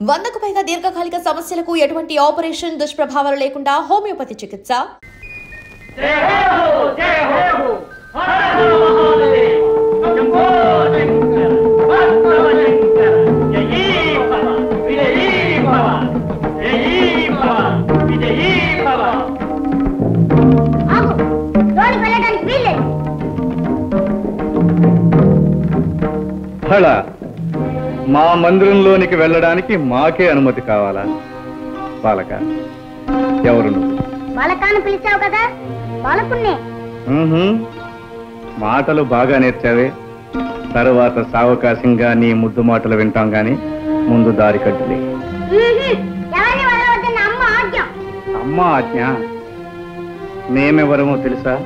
100కు పైగా దీర్ఘకాలిక సమస్యలకు ఎటువంటి ఆపరేషన్ దుష్ప్రభావాలు లేకుండా హోమియోపతి చికిత్స. మా మందిరంలోనికి వెళ్ళడానికి మాకే అనుమతి కావాలా? బాలక, ఎవరు బాలకాన్ని పిలిచావు కదా? బాలకున్నే. మాటలు బాగా నేర్చావే. తరువాత సావకాశంగా నీ ముద్దు మాటలు వింటాం గాని ముందు దారి కట్టులే. అమ్మ ఆజ్ఞ. మేమెవరమో తెలుసా?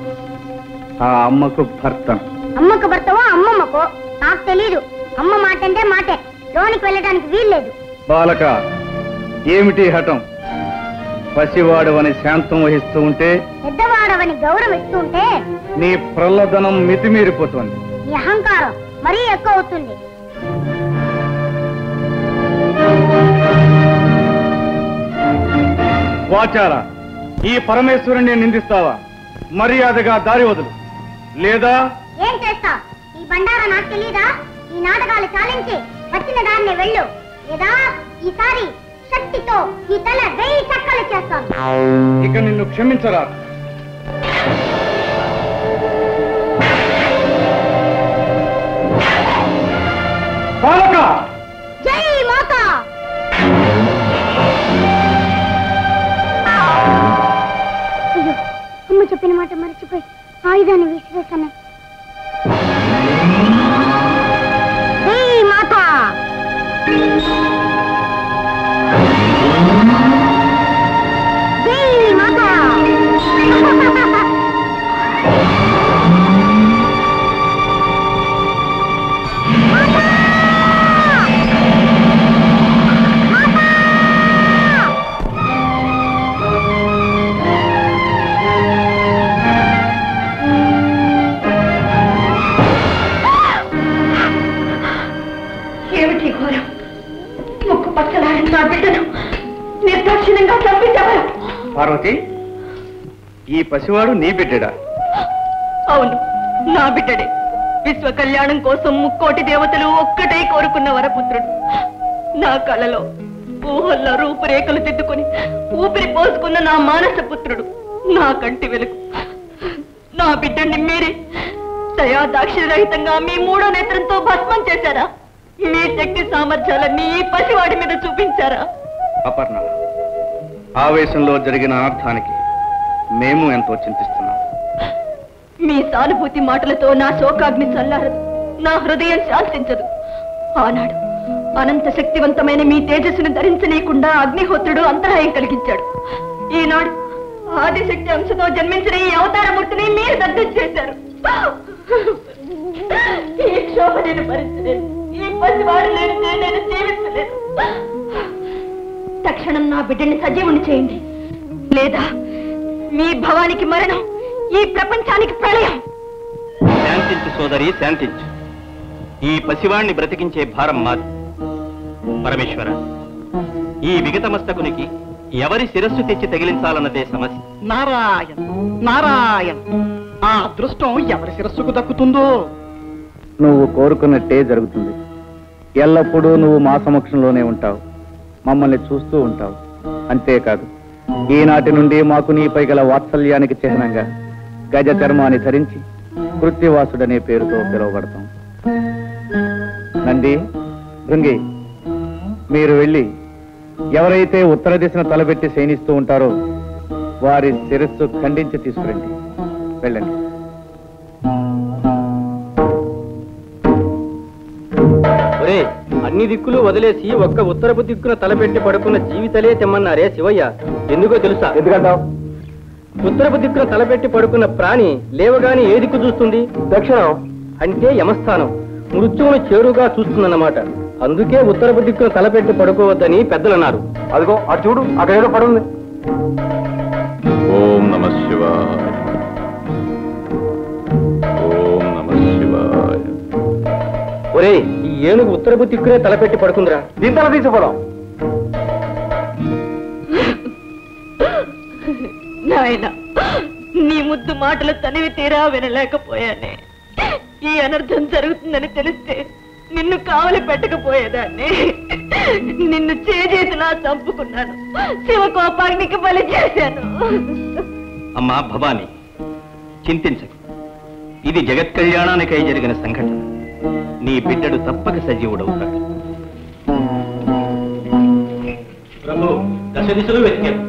ఆ అమ్మకు భర్త. అమ్మకు భర్తవో అమ్మమ్మకో నాకు తెలీదు. అమ్మ మాట అంటే మాటే, లోనికి వెళ్ళడానికి వీల్లేదు. బాలక, ఏమిటి హఠం? పసివాడవని శాంతం వహిస్తూ ఉంటే, పెద్దవాడవని గౌరవిస్తూ ఉంటే నీ ప్రల్లదనం మితిమీరిపోతుంది. నీ అహంకారం మరీ ఎక్కువ అవుతుంది. వాచారా, ఈ పరమేశ్వరుని నిందిస్తావా? మర్యాదగా దారి వదులు, లేదా ఏం చేస్తా? ఈ బండారా నాకు తెలీదా? ఈ నాటకాలు చాలించి వచ్చిన దాన్ని వెళ్ళు, లేదా ఈసారి శక్తితో నీ తల 1000 చక్కలు చేస్తాను. ఇక నిన్ను క్షమించరా. జై మాతా. అయ్యో, అమ్మ చెప్పిన మాట మర్చిపోయి ఆయుధాన్ని విసిరేస్తాను. జై మాతా. జై మాతా. ఏమిటి ఘోరం? ముక్కు పచ్చలాడిన నా బిడ్డను నిర్దాక్షిణ్యంగా చంపించారు. పార్వతి, ఈ పసివాడు నీ బిడ్డడా? అవును, నా బిడ్డడే. విశ్వ కళ్యాణం కోసం ముక్కోటి దేవతలు ఒక్కటే కోరుకున్న వరపుత్రుడు. నా కళలో ఊహల్లో రూపురేఖలు దిద్దుకుని ఊపిరి పోసుకున్న నా మానస పుత్రుడు, నా కంటి వెలుగు. నా బిడ్డని మీరే దయా దాక్షిణ్యరహితంగా మీ 3వ నేత్రంతో భస్మం చేశారా? మీ శక్తి సామర్థ్యాలన్నీ ఈ పసివాడి మీద చూపించారా? అపర్ణ, ఆవేశంలో జరిగిన అనర్థానికి మేము ఎంతో చింతిస్తున్నాం. మీ సానుభూతి మాటలతో నా శోకాగ్ని చల్లారదు, నా హృదయం శాంతించదు. ఆనాడు అనంత శక్తివంతమైన మీ తేజస్సును ధరించనీయకుండా అగ్నిహోత్రుడు అంతరాయం కలిగించాడు. ఈనాడు ఆదిశక్తి అంశతో జన్మించిన ఈ అవతారమూర్తిని మీరు దగ్ధం చేశారు. ఈ క్షోభ నేను భరించలేదు. ఈ పసివాడు లేనిదే నేను జీవించలేదు. తక్షణం నా బిడ్డని సజీవుని చేయండి, లేదా మీ భవానికి మరణం, ఈ ప్రపంచానికి ప్రళయం. శాంతించు సోదరి, శాంతించు. ఈ పసివాణ్ణి బ్రతికించే భారం మాది. పరమేశ్వర, ఈ విగతమస్తకునికి ఎవరి శిరస్సు తెచ్చి తగిలించాలన్నదే సమస్య. నారాయణ నారాయణ, ఆ అదృష్టం ఎవరి శిరస్సుకు దక్కుతుందో. నువ్వు కోరుకున్నట్టే జరుగుతుంది. ఎల్లప్పుడూ నువ్వు మా సమక్షంలోనే ఉంటావు, మమ్మల్ని చూస్తూ ఉంటావు. అంతేకాదు, ఈనాటి నుండి మాకు నీపై గల వాత్సల్యానికి చిహ్నంగా గజ చర్మాన్ని ధరించి కృత్తివాసుడనే పేరుతో పిలువబడతాం. నంది, భృంగి, మీరు వెళ్ళి ఎవరైతే ఉత్తర దిశను తలబెట్టి శయనిస్తూ ఉంటారో వారి శిరస్సు ఖండించి తీసుకురండి. వెళ్ళండి. అన్ని దిక్కులు వదిలేసి ఒక్క ఉత్తరపు దిక్కున తలపెట్టి పడుకున్న జీవితలే తెమ్మన్నారే శివయ్య. ఎందుకో తెలుసా? ఎందుకంటావు? ఉత్తరపు దిక్కున తలపెట్టి పడుకున్న ప్రాణి లేవగాని ఏ దిక్కు చూస్తుంది? దక్షిణం. అంటే యమస్థానం, మృత్యువును చేరుగా చూస్తుందన్నమాట. అందుకే ఉత్తరపు దిక్కున తలపెట్టి పడుకోవద్దని పెద్దలన్నారు. అదిగో అటు చూడు, అక్కడ ఏదో పడుంది. ఓం నమః శివాయ. ఓం నమః శివాయ. ఒరే, ఈ ఏనుగు ఉత్తరపు దిక్కునే తలపెట్టి పడుకుందిరా. దీని తల తీసుకోవడం నాయనా, నీ ముద్దు మాటలు తనివి తీరా వినలేకపోయానే. ఈ అనర్థం జరుగుతుందని తెలిస్తే నిన్ను కావలి పెట్టకపోయేదాన్ని. నిన్ను చేజేతిలా చంపుకున్నాను, శివకోపాగ్నికి బలి చేశాను. అమ్మా భవాని, చింతించకు. ఇది జగత్ కళ్యాణానికై జరిగిన సంఘటన. నీ బిడ్డడు తప్పక సజీవుడవుతాడు. ప్రభు దశ దిశలు వెతికారు.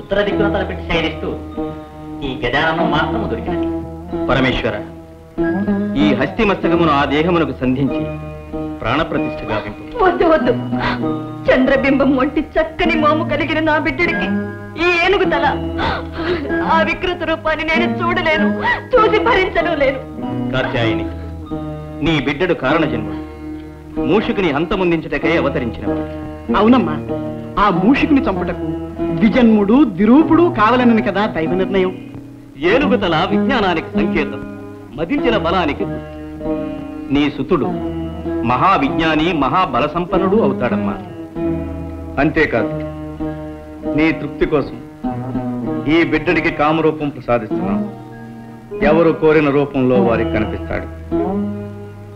ఉత్తర దిక్కున తలపెట్టి శయనిస్తూ ఈ గజాననం మాత్రం దొరికినది. పరమేశ్వర, ఈ హస్తి మస్తకమును ఆ దేహమునకు సంధించి ప్రాణప్రతిష్ఠ గావింపు. వద్దు వద్దు. చంద్రబింబం వంటి చక్కని మోము కలిగిన నా బిడ్డడికి ఈ ఏనుగు తల, ఆ వికృత రూపాన్ని నేను చూడలేను, చూసి భరించను లేను. కాత్యాయని, నీ బిడ్డడు కారణ జన్ముడు. మూషికుని హంతముందించుటకై అవతరించినవాడు. అవునమ్మా, ఆ మూషికుని చంపుటకు ద్విజన్ముడు ద్విరూపుడు కావాలనని కదా దైవ నిర్ణయం. ఏనుగుతల విజ్ఞానానికి సంకేతం, మదించిన బలానికి. నీ సుతుడు మహావిజ్ఞాని, మహాబల సంపన్నుడు అవుతాడమ్మా. అంతేకాదు, నీ తృప్తి కోసం ఈ బిడ్డడికి కామరూపం ప్రసాదిస్తున్నాం. ఎవరు కోరిన రూపంలో వారికి కనిపిస్తాడు.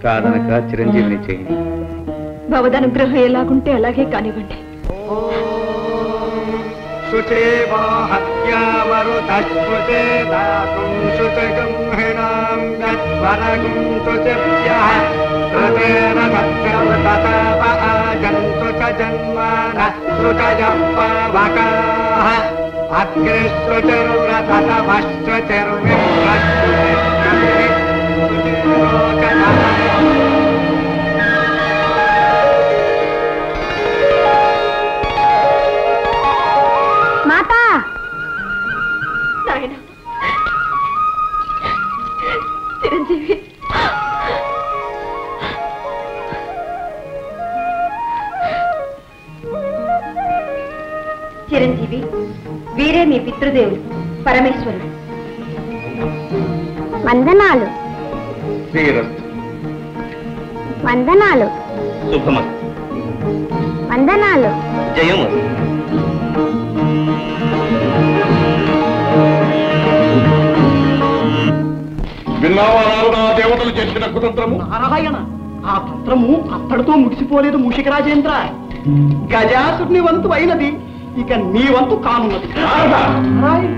కాదనక చిరంజీవిని చేయండి. భవదనుగ్రహం ఎలాగుంటే అలాగే కానివ్వండి. మాతా నాయన చిరంజీవి, చిరంజీవి, వీరే మీ పితృదేవులు పరమేశ్వరుడు. వందనాలు శ్రీరస్తు. వందనాలు శుభమస్తు. వందనాలు. జయమస్తు. విన్నావా నారదా, దేవతలు చేసిన కుతంత్రము? నారాయణ, ఆ తంత్రము అత్తడితో ముగిసిపోలేదు మూషిక రాజేంద్ర. గజాసుని వంతు అయినది, ఇక నీ వంతు కానున్నది. నారాయణ,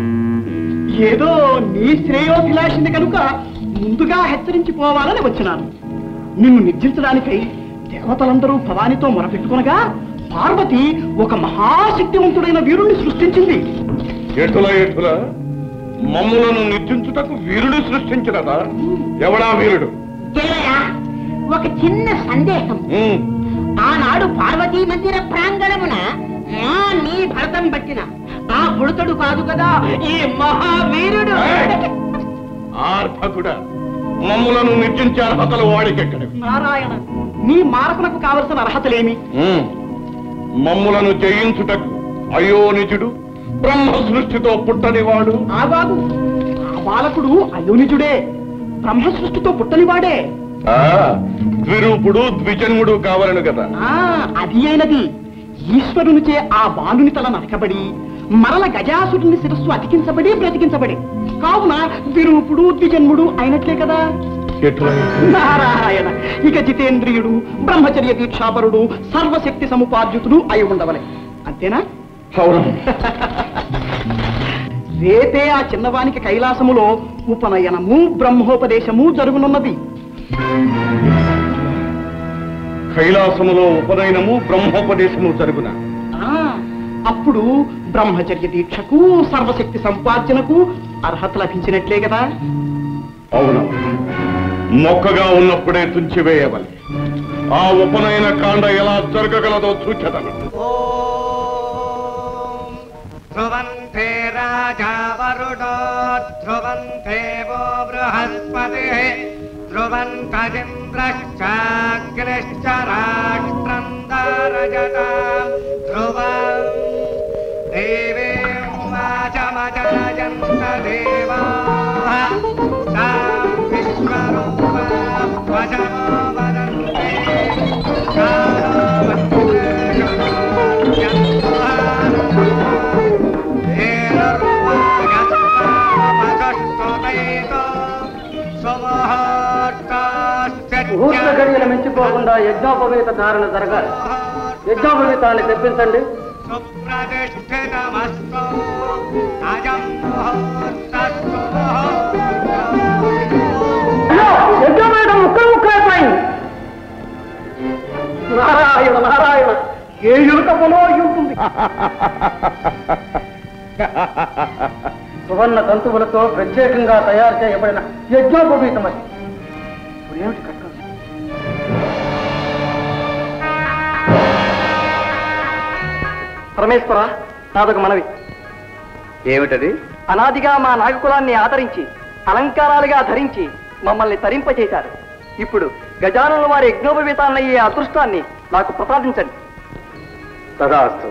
ఏదో నీ శ్రేయోభిలాషిని కనుక ముందుగా హెచ్చరించిపోవాలని వచ్చినాను. నిన్ను నిర్జించడానికై దేవతలందరూ భవానితో మొరపెట్టుకునగా పార్వతి ఒక మహాశక్తివంతుడైన వీరుణ్ణి సృష్టించింది. ఎటుల మమ్ములను నిర్జించుటకు వీరుడు సృష్టించినదా? ఎవడా వీరుడు? ఒక చిన్న సందేహం. ఆనాడు పార్వతీ మందిర ప్రాంగణమున నీ భరతం పట్టిన ఆ బుడతడు కాదు కదా ఈ మహావీరుడు. ఆర్భకుడా, మమ్ములను నిర్జించే అర్హతలు వాడికెక్కడివి? నారాయణ, నీ మారకునకు కావలసిన అర్హతలేమి? మమ్ములను జయించుటకు అయోనిజుడు, బ్రహ్మ సృష్టితో పుట్టనివాడు. ఆగాదు, ఆ బాలకుడు అయోనిజుడే, బ్రహ్మ సృష్టితో పుట్టనివాడే. ద్విరూపుడు ద్విజన్ముడు కావాలను కదా. అది అయినది. ఈశ్వరునిచే ఆ బాలుని తల నరకబడి మరల గజాసురుని శిరస్సు అతికించబడి బ్రతికించబడి, కావున ద్విరూపుడు ద్విజన్ముడు అయినట్లే కదా. నారాయణ, ఇక జితేంద్రియుడు, బ్రహ్మచర్య దీక్షాపరుడు, సర్వశక్తి సముపార్జితుడు అయి ఉండవలే. అంతేనా? రేపే ఆ చిన్నవానికి కైలాసములో ఉపనయనము బ్రహ్మోపదేశము జరుగునున్నది. కైలాసములో ఉపనయనము బ్రహ్మోపదేశము జరుగున. అప్పుడు బ్రహ్మచర్య దీక్షకు సర్వశక్తి సంపార్జనకు అర్హత లభించినట్లే కదా. అవును, మొక్కగా ఉన్నప్పుడే తుంచివేయవలే. ఆ ఉపనయన కాండ ఎలా జరగగలదో చూచెదను. ధ్రువంతే రాజా వరుడో ధ్రువంతేవో బృహస్పతి ధ్రువంతజింద్రశ్చాగ్నిశ్చ రాష్ట్రం దారజతాం ధ్రువం దేవేం వాచమజనయంత దేవాః తాం విశ్వరూపాం వచనో వదంతే కాలో వందేషు ముహూర్త గడియలు మించిపోకుండా యజ్ఞోపవీత ధారణ జరగాలి. యజ్ఞోపవీతాన్ని తెప్పించండి. సుప్రతిష్ఠితమస్తు అజం ముహూర్తస్తు. యజ్ఞోపవీతం ముక్కలైపోయింది. నారాయణ నారాయణ, ఏ యువతములో ఉంటుంది. సువర్ణ తంతువులతో ప్రత్యేకంగా తయారు చేయబడిన యజ్ఞోపవీతం అది. ఇప్పుడేమిటి కట్టాలి? పరమేశ్వర, నాదొక మనవి. ఏమిటది? అనాదిగా మా నాగకులాన్ని ఆదరించి అలంకారాలుగా ధరించి మమ్మల్ని తరింపచేశారు. ఇప్పుడు గజానన వారి యజ్ఞోపవీతాలయ్యే అదృష్టాన్ని నాకు ప్రసాదించండి. తదాస్తు.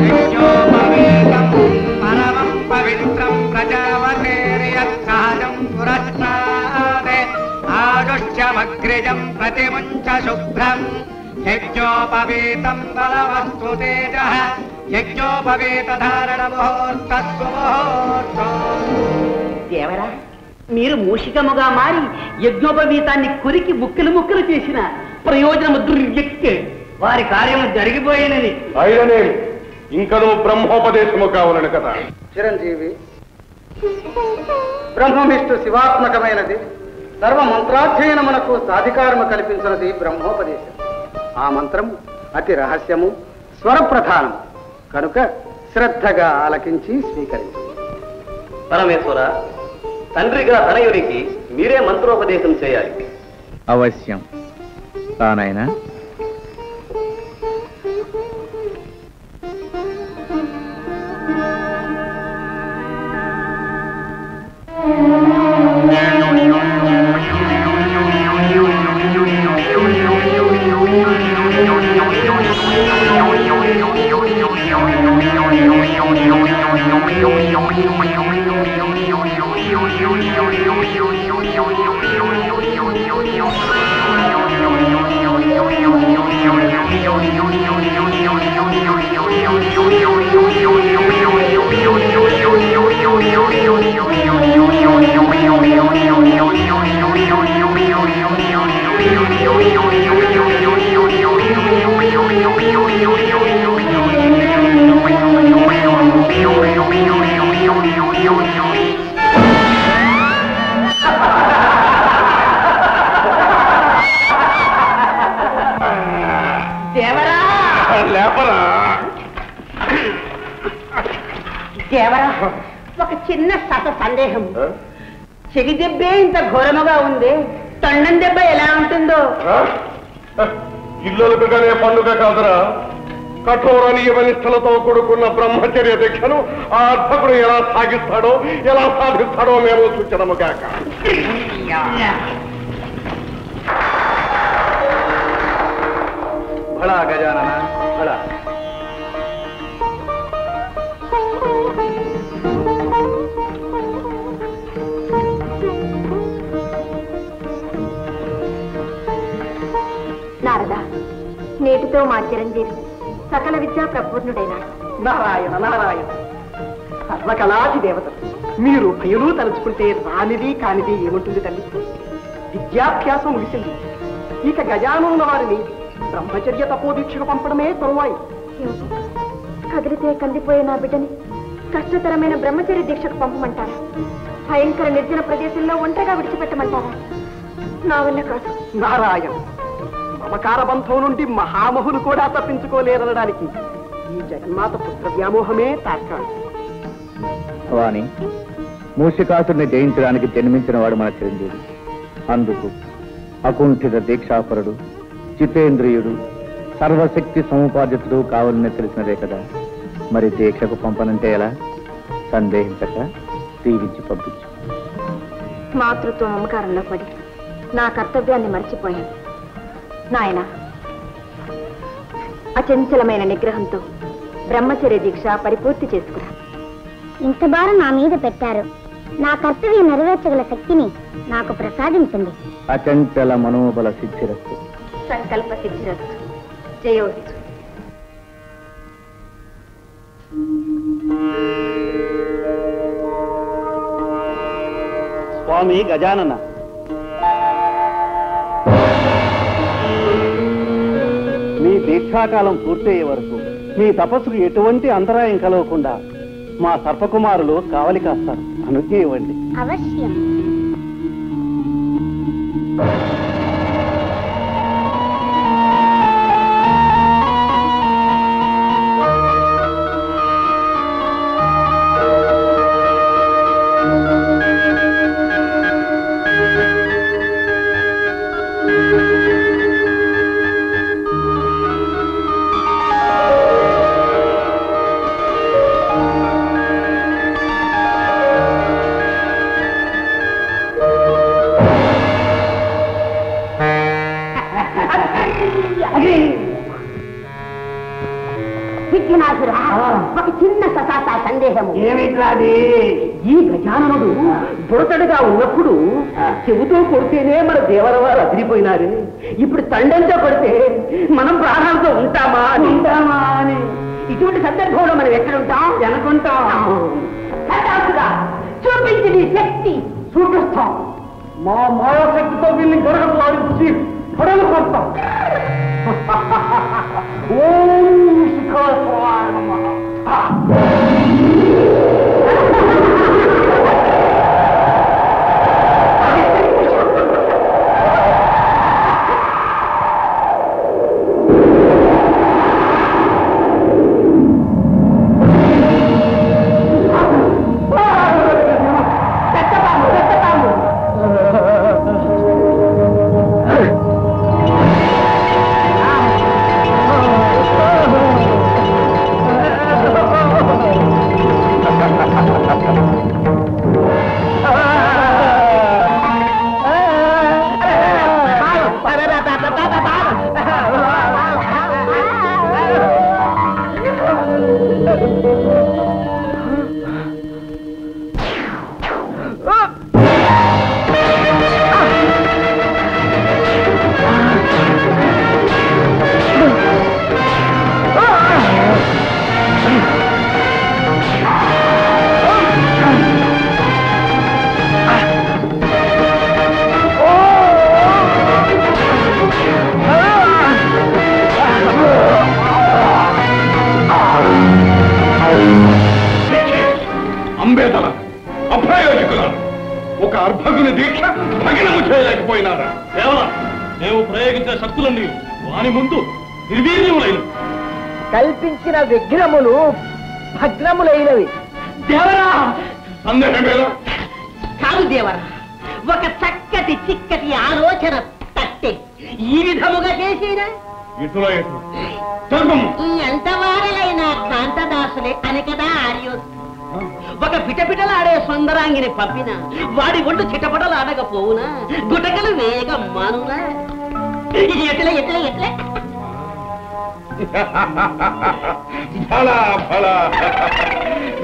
యజ్ఞోపవీతం పరమం పవిత్రం ప్రజావతేర్యత్సహజం పురస్కారే ఆదుష్యమగ్రిజం ప్రతిముంచ శుభ్రం యజ్ఞోపవీతం బలవస్తు తేజః యజ్ఞోపవీత ధారణ ముహూర్తస్సు ముహూర్తం. దేవరా, మీరు మూషికముగా మారి యజ్ఞోపవీతాన్ని కొరికి ముక్కలు ముక్కలు చేసిన ప్రయోజనము దుర్వ్యక్తే. వారి కార్యం జరిగిపోయినది. అయిననే ఇంకనూ బ్రహ్మోపదేశము కావాలని కదా. చిరంజీవి, బ్రహ్మవిష్ణు శివాత్మకమైనది. సర్వ మంత్రాధ్యయనమునకు సాధికారము కల్పించినది బ్రహ్మోపదేశం. ఆ మంత్రము అతి రహస్యము, స్వరప్రధానము కనుక శ్రద్ధగా ఆలకించి స్వీకరించు. పరమేశ్వర, తండ్రిగా తనయునికి మీరే మంత్రోపదేశం చేయాలి. అవశ్యం. తానైనా దేవరా, ఒక చిన్న సందేహం. చెవి దెబ్బే ఇంత ఘోరముగా ఉంది, తొండం దెబ్బ ఎలా ఉంటుందో? ఇల్లులకనే పండుగ కాదురా. కఠోర నియమనిష్టలతో కూడుకున్న బ్రహ్మచర్య దీక్షను ఆ అర్భకుడు ఎలా సాగిస్తాడో, ఎలా సాధిస్తాడో మేము సూచనము కాక. భళా గజానన భళా. నారద, నేటితో మా చిరంజీవి సకల విద్యా ప్రపూర్ణుడైనాడు. నారాయణ నారాయణ, సర్వకళాది దేవత. మీరు భయలు తలుచుకుంటే రానిది కానిది ఏముంటుంది తల్లి? విద్యాభ్యాసం ముగిసింది. ఇక గజానున్న వారిని బ్రహ్మచర్య తపోదీక్షకు పంపడమే తరువాయి. కదిలితే కందిపోయే నా బిడ్డని కష్టతరమైన బ్రహ్మచర్య దీక్షకు పంపమంటారా? భయంకర నిర్జన ప్రదేశంలో ఒంటరిగా విడిచిపెట్టమంటారా? నా వల్ల కాదు. నారాయణ, మమకార బంధం నుండి మహామహులు కూడా తప్పించుకోలేరనడానికి ఈ జగన్మాత పుత్ర వ్యామోహమే తార్కాణం. వాణి, మూషికాసుడిని జయించడానికి జన్మించిన వాడు మన చిరంజీవి. అందుకు అకుంఠిత దీక్షాపరుడు, జితేంద్రియుడు, సర్వశక్తి సముపార్జితుడు కావాలని తెలిసినదే కదా. మరి దీక్షకు పంపనంటే ఎలా? సందేహించక దీవించి పంపించు. మాతృత్వ మమకారంలో పడి నా కర్తవ్యాన్ని మర్చిపోయాను. నాయన, అచంచలమైన నిగ్రహంతో బ్రహ్మచర్య దీక్ష పరిపూర్తి చేసుకురా. ఇంత భారం నా మీద పెట్టారు. నా కర్తవ్యం నెరవేర్చగల శక్తిని నాకు ప్రసాదించండి. అచంచల మనోబల సిద్ధిరస్తు. సంకల్ప సిద్ధిరస్తు. జయోస్తు. స్వామి గజానన, మీ దీక్షాకాలం పూర్తయ్యే వరకు మీ తపస్సుకు ఎటువంటి అంతరాయం కలగకుండా మా సర్పకుమారులు కావలి కాస్తారు. అనుజ్ఞ ఇవ్వండి. అవశ్యం. ఒక చిన్న ససాత సందేహము. ఏమిట్రాది? ఈ గజాననుడు బుడతడుగా ఉన్నప్పుడు చెబుతూ కొడితేనే మన దేవరవారు అదిరిపోయినారు. ఇప్పుడు తండంతో కొడితే మనం ప్రాణాలతో ఉంటామా అని ఇటువంటి సందర్భంలో మనం ఎక్కడుంటాం? అనుకుంటాం. చూపించి నీ శక్తి చూపిస్తాం. మా మాయాశక్తితో వీళ్ళని గొడవలు ఆడించి పడలు కొడతాం. ఓం శిఖరాయ నమః. అంబేదల అప్రయోజకులారు ఒక అర్భకుని దీక్ష భగ్నము చేయలేకపోయినారా? కేవలం మేము ప్రయోగించిన శక్తులన్నీ వాని ముందు నిర్వీర్యములైన కల్పించిన విఘ్నములు భగ్నములైనవి. దేవరా సందేహమేలా? కాదు దేవరా, ఒక చక్కటి చిక్కటి ఆలోచన తట్టే ఈ విధముగా చేసినా ఇటులో ఎటు తెలుపము. ఎంత వారలైన కాంతదాసులే అని కదా ఆర్యోస్తు. ఒక పిటపిటలాడే సుందరాంగిని పంపిన వాడి ఒళ్ళు చిటపటలు ఆడకపోవునా? గుటకలు వేగం మానునా? ఎట్లా ఎట్లా ఎట్లా ఫలా ఫలా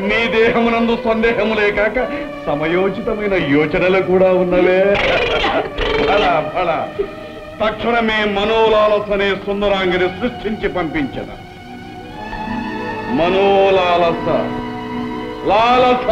నీ దేహమునందు సందేహములే కాక సమయోచితమైన యోచనలు కూడా ఉన్నవే. ఫలా ఫలా తక్షణమే మనోలాలసనే సుందరాంగిని సృష్టించి పంపించద. మనోలాలస లాలస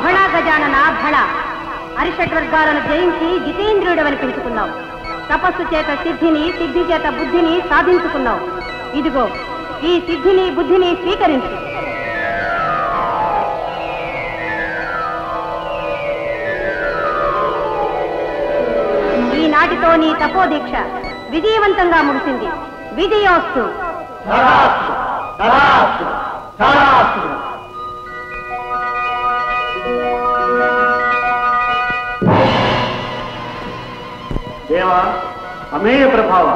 భళ గజానన భళ. అరిషడ్వర్గాలను జయించి జితేంద్రియుడవని పిలుచుకున్నావు. తపస్సు చేత సిద్ధిని, సిద్ధి చేత బుద్ధిని సాధించుకున్నావు. ఇదిగో ఈ సిద్ధిని బుద్ధిని స్వీకరించు. ఈనాటితో నీ తపోదీక్ష విజయవంతంగా ముగిసింది. విజయోస్తు. దేవా, అమేయ ప్రభావ,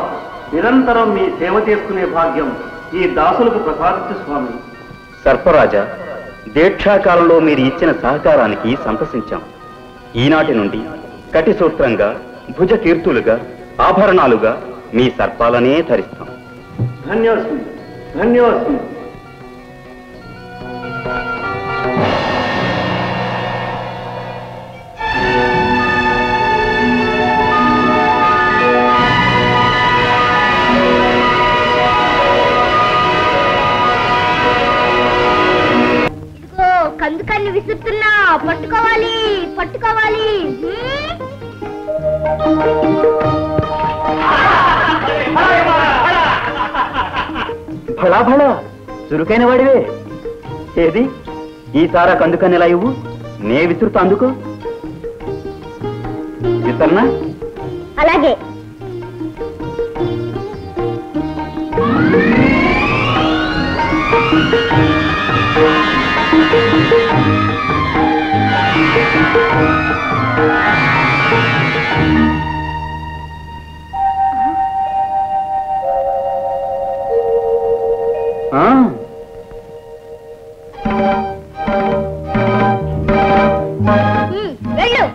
నిరంతరం మీ సేవ చేసుకునే భాగ్యం ఈ దాసులకు ప్రసాదించు స్వామి. సర్పరాజా, దీక్షాకాలంలో మీరు ఇచ్చిన సహకారానికి సంతసించాం. ఈనాటి నుండి కటి సూత్రంగా, భుజ కీర్తులుగా, ఆభరణాలుగా మీ సర్పాలనే ధరిస్తాం. ధన్యోస్మి, ధన్యోస్మి. కందుకన్ని విసురుతున్నా, పట్టుకోవాలి పట్టుకోవాలి. భళా భళా, చురుకైన వాడివే. ఏది ఈసారా కందుకన్నెలా ఇవ్వు, నే విసురుతా. అందుకో విసరనా? అలాగే. వెళ్ళు.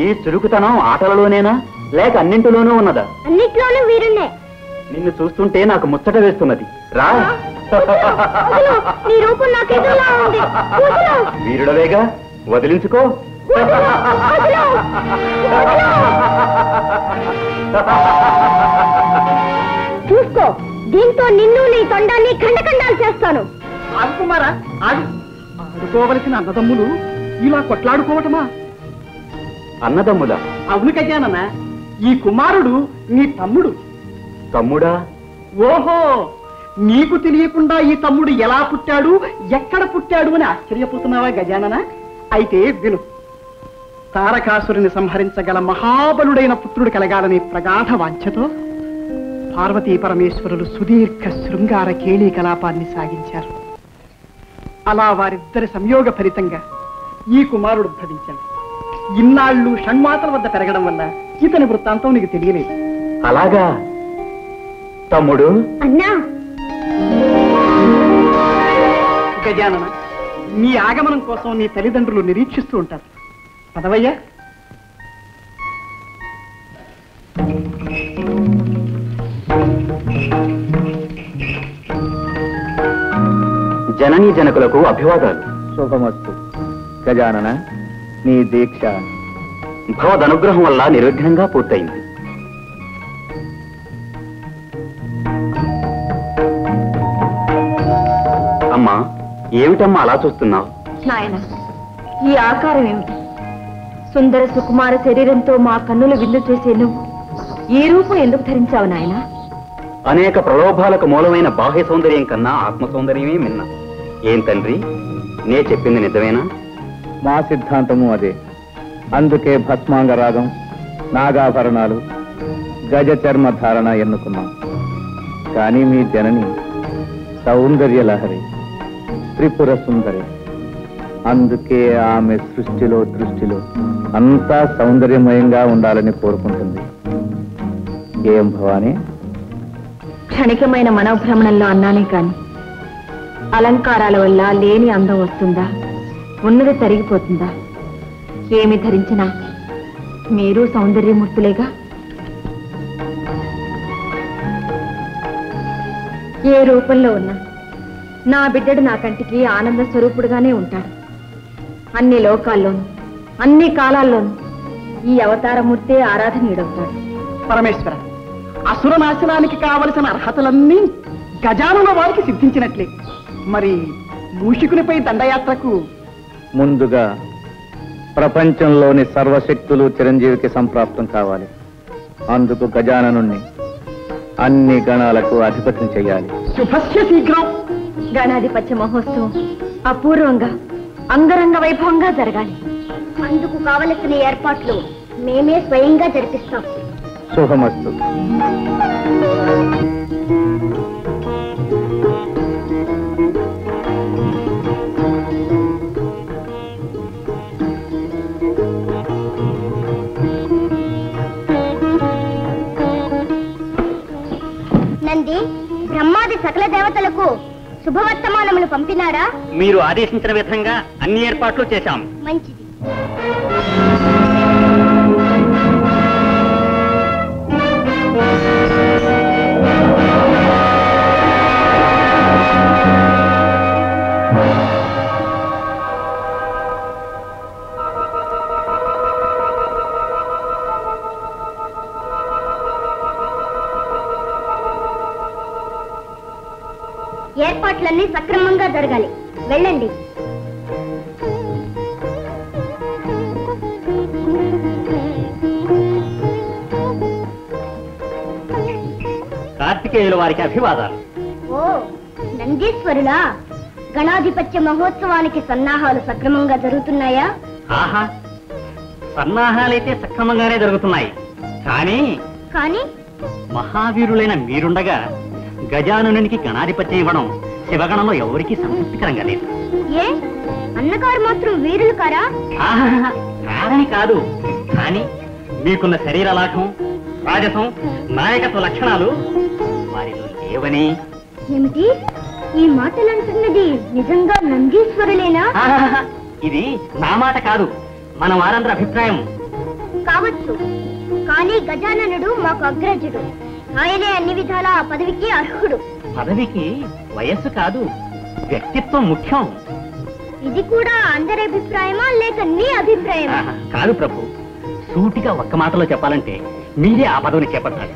ఈ చురుకుతనం ఆటలలోనేనా లేక అన్నింటిలోనూ ఉన్నదా? అన్నిట్లోనూ వీరున్నే. నిన్ను చూస్తుంటే నాకు ముచ్చట వేస్తున్నది. రా. నీ రూపం నాకు ఎదురులా ఉంది. వీరుడవేగా, వదిలించుకో. చూసుకో, దీంతో నిన్ను నీ తొండాన్ని ఖండఖండాలు చేస్తాను. ఆడుకుమారా, ఆడుకోవలసిన అన్నదమ్ములు ఇలా కొట్లాడుకోవటమా? అన్నదమ్ములా? అవును గజానన, ఈ కుమారుడు నీ తమ్ముడు. తమ్ముడా? ఓహో, నీకు తెలియకుండా ఈ తమ్ముడు ఎలా పుట్టాడు, ఎక్కడ పుట్టాడు అని ఆశ్చర్యపోతున్నావా గజానన? అయితే విను. తారకాసురుని సంహరించగల మహాబలుడైన పుత్రుడు కలగాలని ప్రగాఢ వాంఛతో పార్వతీ పరమేశ్వరులు సుదీర్ఘ శృంగార కేళీ కలాపాన్ని సాగించారు. అలా వారిద్దరి సంయోగ ఫలితంగా ఈ కుమారుడు ఉద్భవించాడు. ఇన్నాళ్ళు షణ్మాతల వద్ద పెరగడం వల్ల ఇతని వృత్తాంతం నీకు తెలియలేదు. అలాగా తమ్ముడు? అన్నా, గజానన, నీ ఆగమనం కోసం నీ తల్లిదండ్రులు నిరీక్షిస్తూ ఉంటారు. పదవయ్యా. జననీ జనకులకు అభివాదాలు. శుభమస్తు. గజానన, నీ దీక్ష భగవదనుగ్రహం వల్ల నిర్విఘ్నంగా పూర్తయింది. అమ్మా, ఏమిటమ్మా అలా చూస్తున్నావు? నాయన, ఈ ఆకారం ఏమిటి? సుందర సుకుమార శరీరంతో మా కన్నులు విందు చేసే నువ్వు ఈ రూపం ఎందుకు ధరించావు నాయన? అనేక ప్రలోభాలకు మూలమైన బాహ్య సౌందర్యం కన్నా ఆత్మ సౌందర్యమే మిన్న. ఏం తండ్రి, నే చెప్పింది నిజమేనా? మా సిద్ధాంతము అదే. అందుకే భస్మాంగ రాగం, నాగాభరణాలు, గజ చర్మ ధారణ ఎన్నుకున్నాం. కానీ మీ జనని సౌందర్య లహరి, త్రిపుర సుందరి. అందుకే ఆమె సృష్టిలో దృష్టిలో అంతా సౌందర్యమయంగా ఉండాలని కోరుకుంటుంది. ఏం భవానీ? క్షణికమైన మనోభ్రమణంలో అన్నానే కాని అలంకారాల వల్ల లేని అందం వస్తుందా, ఉన్నది తరిగిపోతుందా? ఏమి ధరించినా మీరు సౌందర్యమూర్తులేగా. ఏ రూపంలో ఉన్నా నా బిడ్డడు నా కంటికి ఆనంద స్వరూపుడుగానే ఉంటాడు. అన్ని లోకాల్లోనూ అన్ని కాలాల్లోనూ ఈ అవతారమూర్తే ఆరాధనీయుడవుతాడు. పరమేశ్వర, అసుర నాశనానికి కావలసిన అర్హతలన్నీ గజానుల వారికి సిద్ధించినట్లే. మరి మూషికునిపై దండయాత్రకు ముందుగా ప్రపంచంలోని సర్వశక్తులు చిరంజీవికి సంప్రాప్తం కావాలి. అందుకు గజాననుణ్ణి అన్ని గణాలకు అధిపత్యం చెయ్యాలి. శుభస్య శీఘ్రం. గణాధిపత్య మహోత్సవం అపూర్వంగా అంగరంగ వైభవంగా జరగాలి. అందుకు కావలసిన ఏర్పాట్లు మేమే స్వయంగా జరిపిస్తాం. శుభమస్తు. నంది, బ్రహ్మాది సకల దేవతలకు శుభవర్తమానములు పంపినారా? మీరు ఆదేశించిన విధంగా అన్ని ఏర్పాట్లు చేశాం. మంచిది. ఏర్పాట్లన్నీ సక్రమంగా జరగాలి. వెళ్ళండి. కార్తికేయుల వారికి అభివాదాలు. ఓ నందీశ్వరులా, గణాధిపత్య మహోత్సవానికి సన్నాహాలు సక్రమంగా జరుగుతున్నాయా? ఆహా, సన్నాహాలైతే సక్రమంగానే జరుగుతున్నాయి. కానీ మహావీరులైన మీరుండగా గజాననునికి గణాధిపత్యం ఇవ్వడం శివగణంలో ఎవరికీ సంతృప్తికరంగా లేదు. ఏ అన్నగారు మాత్రం వీరులు కారా? కాదని కాదు, కానీ మీకున్న శరీర లాఘం, రాజసం, నాయకత్వ లక్షణాలు వారిలో లేవని. ఏమిటి ఈ మాటలు అంటున్నది? నిజంగా నందీశ్వరులేనా? ఇది నా మాట కాదు, మన వారందరి అభిప్రాయం. కావచ్చు, కానీ గజాననుడు మాకు అగ్రజుడు. ఆయనే అన్ని విధాల ఆ పదవికి అర్హుడు. పదవికి వయస్సు కాదు, వ్యక్తిత్వం ముఖ్యం. ఇది కూడా అందరి అభిప్రాయమా లేక నీ అభిప్రాయమా? కాదు ప్రభు, సూటిగా ఒక్క మాటలో చెప్పాలంటే మీరే ఆ పదవిని చేపట్టాలి.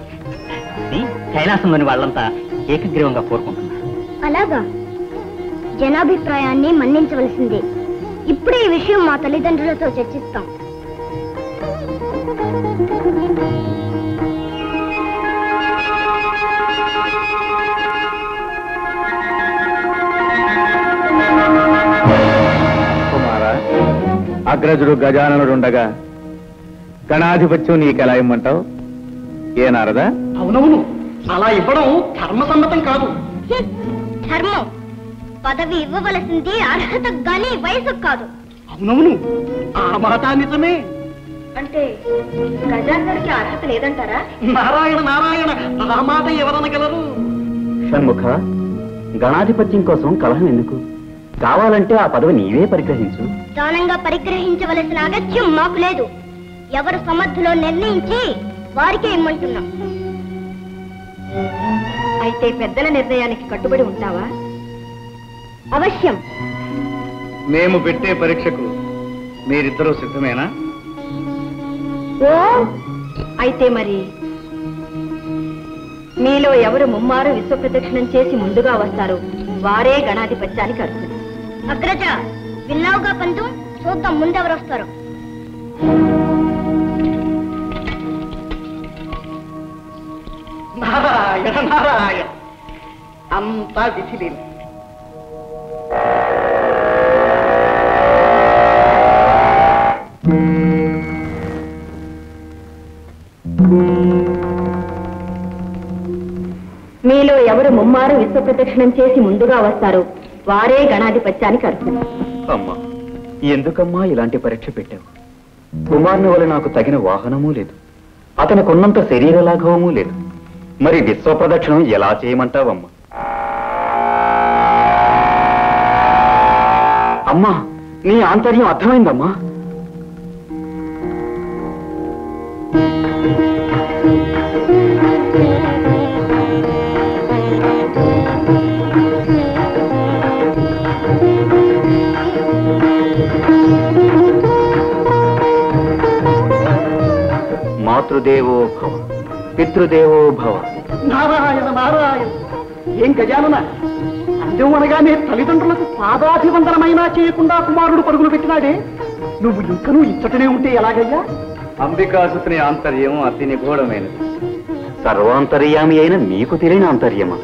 కైలాసంలోని వాళ్ళంతా ఏకగ్రీవంగా కోరుకుంటున్నారు. అలాగా? జనాభిప్రాయాన్ని మన్నించవలసిందే. ఇప్పుడే ఈ విషయం మా తల్లిదండ్రులతో చర్చిస్తాం. అగ్రజుడు గజాననుడుండగా గణాధిపత్యం నీకెలా ఇమ్మంటావు? ఏ నారదా? అవునవును, అలా ఇవ్వడం ధర్మసమ్మతం కాదు. ధర్మం పదవి ఇవ్వవలసింది అర్హతకు గాని వయసుకు కాదు. అవునవును, ఆ మాట నిజమే. అంటే గజాననుడికి అర్హత లేదంటారా? నారాయణ నారాయణ, ఆ మాట ఎవరనగలరు? షణ్ముఖ, గణాధిపత్యం కోసం కలహం ఎందుకు? కావాలంటే ఆ పదవి నీవే పరిగ్రహించు. దానంగా పరిగ్రహించవలసిన అగత్యం మాకు లేదు. ఎవరు సమర్థులో నిర్ణయించి వారికే ఇమ్మంటున్నాం. అయితే పెద్దల నిర్ణయానికి కట్టుబడి ఉంటావా? అవశ్యం. మేము పెట్టే పరీక్షకు మీరిద్దరూ సిద్ధమేనా? ఓ అయితే మరి మీలో ఎవరు ముమ్మారు విశ్వ ప్రదక్షిణం చేసి ముందుగా వస్తారు వారే గణాధిపత్యానికి అర్హులు. అగ్రజ, విన్నావుగా పంతు? చూద్దాం ముందెవరు వస్తారు. నారాయణ నారాయణ, అంతా విధిలేదు. మీలో ఎవరు ముమ్మారు విశ్వ ప్రదక్షిణం చేసి ముందుగా వస్తారు వారే గణాధిపత్యానికి అర్హులు. అమ్మా, ఎందుకమ్మా ఇలాంటి పరీక్ష పెట్టావు? కుమారుని వల్ల నాకు తగిన వాహనమూ లేదు, అతనికి ఉన్నంత శరీర లాఘవమూ లేదు. మరి విశ్వ ప్రదక్షిణం ఎలా చేయమంటావమ్మా? అమ్మా, నీ ఆంతర్యం అర్థమైందమ్మా. మాతృదేవో భవ, పితృదేవో భవ. నారాయణ నారాయణ, ఏం గజానన, అందం అనగానే తల్లిదండ్రులకు పాదాభివందనమైనా చేయకుండా కుమారుడు పరుగులు పెట్టినాడే, నువ్వు ఇంకనూ ఇచ్చటనే ఉంటే ఎలాగయ్యా? అంబికాసుని ఆంతర్యం అతి నిగూఢమైనది. సర్వాంతర్యామి అయిన మీకు తెలియని అంతర్యమా?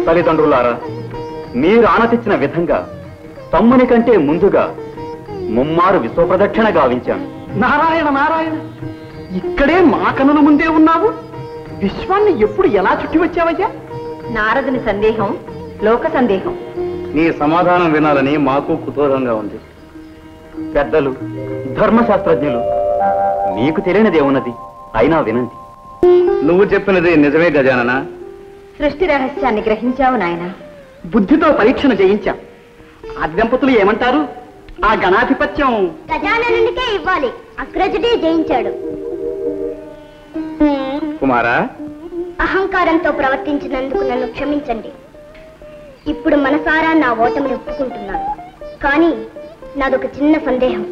తల్లిదండ్రులారా, మీరు ఆనతిచ్చిన విధంగా తమ్ముని కంటే ముందుగా ముమ్మారు విశ్వప్రదక్షిణ గావించాను. నారాయణ నారాయణ, ఇక్కడే మా కనుల ముందే ఉన్నావు. విశ్వాన్ని ఎప్పుడు ఎలా చుట్టి వచ్చావయ్యా? నారదుని సందేహం లోక సందేహం. నీ సమాధానం వినాలని మాకు కుతూహలంగా ఉంది. పెద్దలు, ధర్మశాస్త్రజ్ఞులు, మీకు తెలియనిదేమున్నది, అయినా వినండి. నువ్వు చెప్పినది నిజమే గజానన. సృష్టి రహస్యాన్ని గ్రహించావు నాయన. బుద్ధితో పరీక్షణ చేయించాం. ఆ దంపతులు ఏమంటారు? ఆ గణాధిపత్యం గజాననునికే ఇవ్వాలి. అగ్రజుడే జయించాడు. కుమారా, అహంకారంతో ప్రవర్తించినందుకు నన్ను క్షమించండి. ఇప్పుడు మనసారా నా ఓటమిని ఒప్పుకుంటున్నాను. కానీ నాదొక చిన్న సందేహం.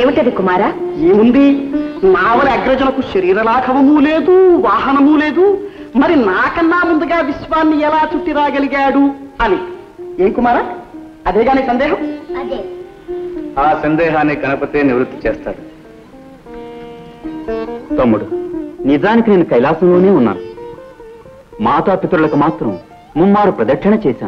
ఏమిటది కుమారా? ఏముంది? నావల అగ్రజులకు శరీర లాఘవము లేదు, వాహనము లేదు. మరి నాకన్నా ముందుగా విశ్వాన్ని ఎలా చుట్టి రాగలిగాడు అని. ఏం కుమారా, అదేగాని సందేహం? అదే. ఆ సందేహాన్ని గణపతే నివృత్తి చేస్తాడు. తమ్ముడు, నిజానికి నేను కైలాసంలోనే ఉన్నాను. మాతాపితరులకు మాత్రం ముమ్మారు ప్రదక్షిణ చేశాను.